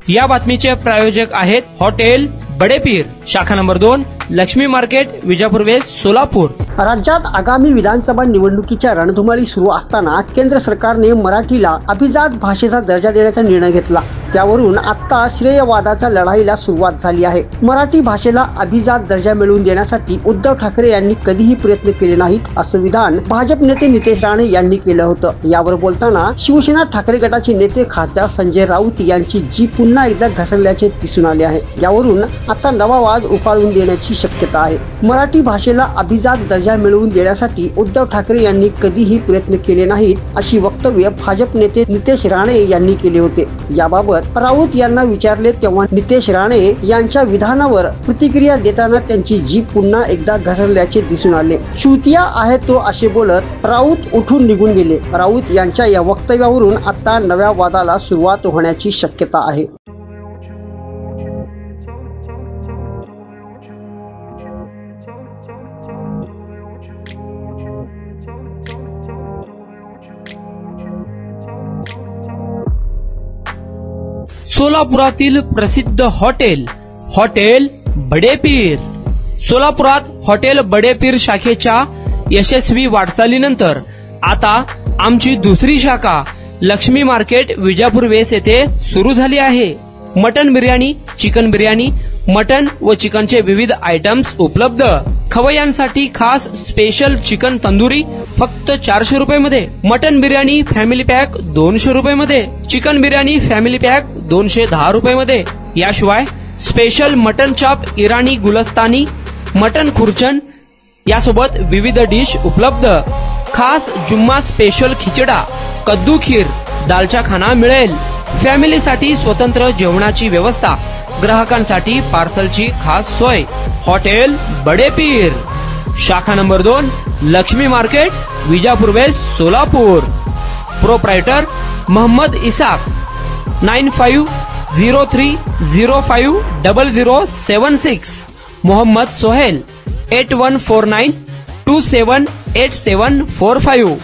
या बातमीचे प्रायोजक आहेत हॉटेल बडेपीर, शाखा number 2, Lakshmi market, Vijapur west, Solapur. राज्यात आगामी विधानसभा निवडणुकीच्या रणधुमाळी सुरू असताना केंद्र सरकारने मराठीला अभिजात भाषेचा दर्जा देण्याचा निर्णय घेतला। त्यावरून आता श्रेयवादाच्या लढाईला सुरुवात झाली आहे। मराठी भाषेला अभिजात दर्जा मिळवून देण्यासाठी उद्धव ठाकरे यांनी कधीही प्रयत्न केले नाहीत, असं विधान भाजप नेते नितेश राणे यांनी केलं होतं। यावर बोलताना शिवसेना ठाकरे गटाचे नेते खासदार संजय राऊत यांची जीभ पुन्हा एकदा घसरल्याचे दिसून आले आहे। यावरून आता नवा वाद उफाळून देण्याची शक्यता आहे। मराठी भाषेला अभिजात दर्जा मिळवून देण्यासाठी उद्धव ठाकरे यांनी कधीही प्रयत्न केले नाहीत, अशी वक्तव्य भाजप नेते नितेश राणे यांनी केले होते। याबाबत राऊत यांना विचारले तेव्हा नितेश राणे यांच्या विधानावर प्रतिक्रिया देताना त्यांची जीभ पुन्हा एकदा घसरल्याचे दिसून आले। चुतिया आहे तो असे बोलत राऊत उठून निघून गेले। राऊत यांच्या या वक्तव्यावरून आता नव्या वादाला सुरुवात होण्याची शक्यता आहे। सोलापुरातील प्रसिद्ध हॉटेल बडेपीर। सोलापुरात हॉटेल बडेपीर शाखेच्या यशस्वी वाटचालीनंतर आता आमची दुसरी शाखा लक्ष्मी मार्केट, विजापूर वेस्ट येथे सुरू झाली आहे। Mutton biryani, chicken biryani, mutton व चिकनचे विविध आयटम्स उपलब्ध। खवय्यांसाठी खास स्पेशल चिकन तंदुरी फक्त 400 रुपये मध्ये, मटन बिर्याणी फॅमिली पॅक 200 रुपये मध्ये, चिकन बिर्याणी फॅमिली पॅक 210 रुपये मध्ये। याशिवाय स्पेशल मटन चाप, इराणी गुलस्तानी, मटन खुर्चन यासोबत विविध डिश उपलब्ध। खास जुम्मा स्पेशल खिचडा, कद्दू खीर, दालचा खाना मिळेल। फॅमिलीसाठी स्वतंत्र जेवणाची व्यवस्था, ग्राहकांसाठी पार्सलची खास सोय। हॉटेल बडेपीर, शाखा number 2, Lakshmi market, Vijapur west, Solapur. Proprietor Mohammed Ishaq, 9503050076। Mohammed Sohail, 8149278745।